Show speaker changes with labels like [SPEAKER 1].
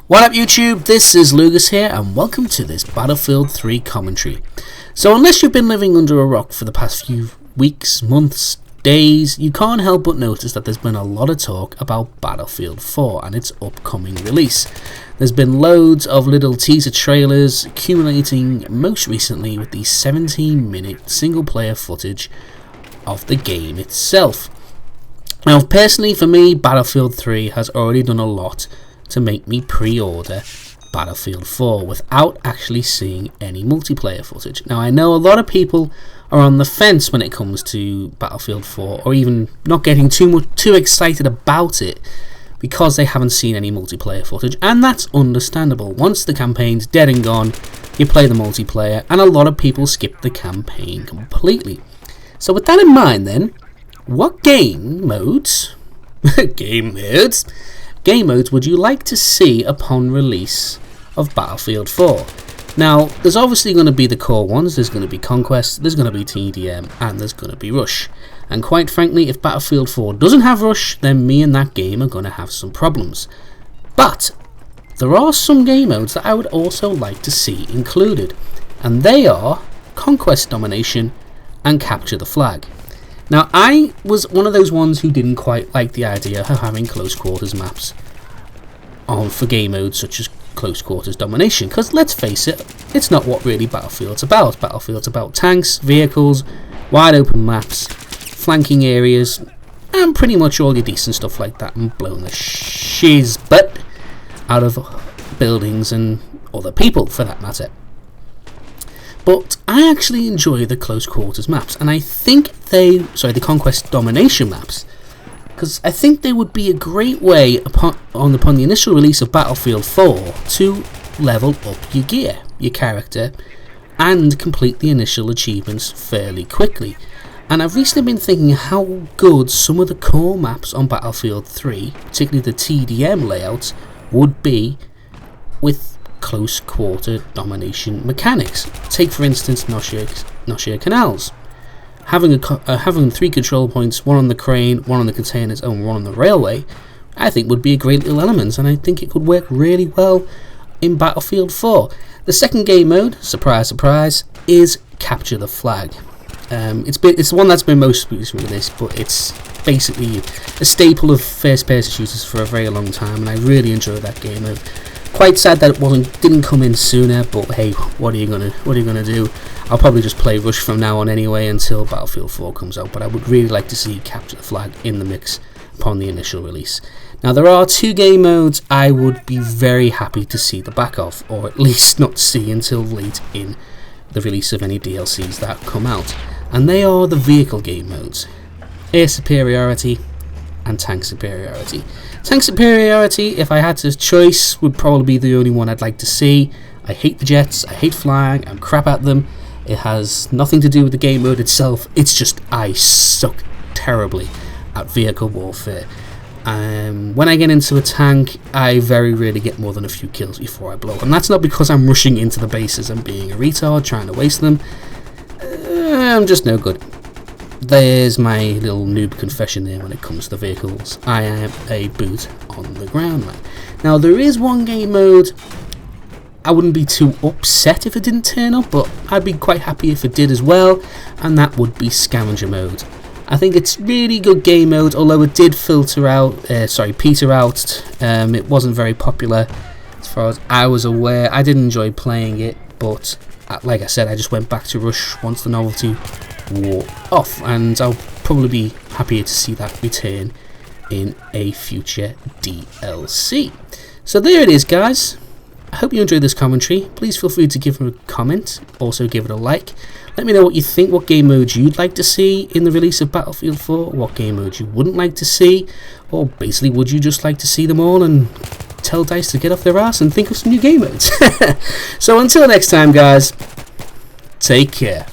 [SPEAKER 1] What up YouTube, this is Lugas here and welcome to this Battlefield 3 commentary. So unless you've been living under a rock for the past few weeks, months, days, you can't help but notice that there's been a lot of talk about Battlefield 4 and its upcoming release. There's been loads of little teaser trailers accumulating most recently with the 17-minute single player footage of the game itself. Now personally for me, Battlefield 3 has already done a lot to make me pre-order Battlefield 4 without actually seeing any multiplayer footage. Now I know a lot of people are on the fence when it comes to Battlefield 4, or even not getting too excited about it because they haven't seen any multiplayer footage, and that's understandable. Once the campaign's dead and gone, you play the multiplayer, and a lot of people skip the campaign completely. So with that in mind then, what game modes would you like to see upon release of Battlefield 4? Now, there's obviously going to be the core ones. There's going to be Conquest, there's going to be TDM, and there's going to be Rush. And quite frankly, if Battlefield 4 doesn't have Rush, then me and that game are going to have some problems. But there are some game modes that I would also like to see included, and they are Conquest Domination and Capture the Flag. Now, I was one of those ones who didn't quite like the idea of having close quarters maps for game modes such as close quarters domination, because let's face it, it's not what really Battlefield's about. Battlefield's about tanks, vehicles, wide open maps, flanking areas, and pretty much all your decent stuff like that, and blowing the shiz butt out of buildings and other people for that matter. But I actually enjoy the close quarters maps, and I think the Conquest Domination maps, because I think they would be a great way upon the initial release of Battlefield 4 to level up your gear, your character, and complete the initial achievements fairly quickly. And I've recently been thinking how good some of the core maps on Battlefield 3, particularly the TDM layouts, would be with close quarter domination mechanics. Take for instance Noshier Canals. Having 3 control points, one on the crane, one on the containers, and one on the railway, I think would be a great little element, and I think it could work really well in Battlefield 4. The second game mode, surprise surprise, is Capture the Flag. It's the one that's been most recently released, but it's basically a staple of first-person shooters for a very long time, and I really enjoy that game mode. Quite sad that it didn't come in sooner, but hey, what are you gonna do? I'll probably just play Rush from now on anyway until Battlefield 4 comes out, but I would really like to see Capture the Flag in the mix upon the initial release. Now there are 2 game modes I would be very happy to see the back of, or at least not see until late in the release of any DLCs that come out, and they are the vehicle game modes: Air Superiority and Tank Superiority. Tank Superiority, if I had to choice, would probably be the only one I'd like to see. I hate the jets, I hate flying, I'm crap at them. It has nothing to do with the game mode itself, it's just I suck terribly at vehicle warfare. When I get into a tank, I very rarely get more than a few kills before I blow, and that's not because I'm rushing into the bases and being a retard trying to waste them. I'm just no good. There's my little noob confession there when it comes to vehicles. I am a boot on the ground man. Now there is one game mode I wouldn't be too upset if it didn't turn up, but I'd be quite happy if it did as well, and that would be Scavenger mode. I think it's really good game mode, although it did peter out. It wasn't very popular as far as I was aware. I did enjoy playing it, but like I said, I just went back to Rush once the novelty wore off, and I'll probably be happier to see that return in a future DLC. So there it is, guys. I hope you enjoyed this commentary. Please feel free to give it a comment, also give it a like. Let me know what you think, what game modes you'd like to see in the release of Battlefield 4, what game modes you wouldn't like to see, or basically would you just like to see them all and tell DICE to get off their ass and think of some new game modes. So until next time, guys, take care.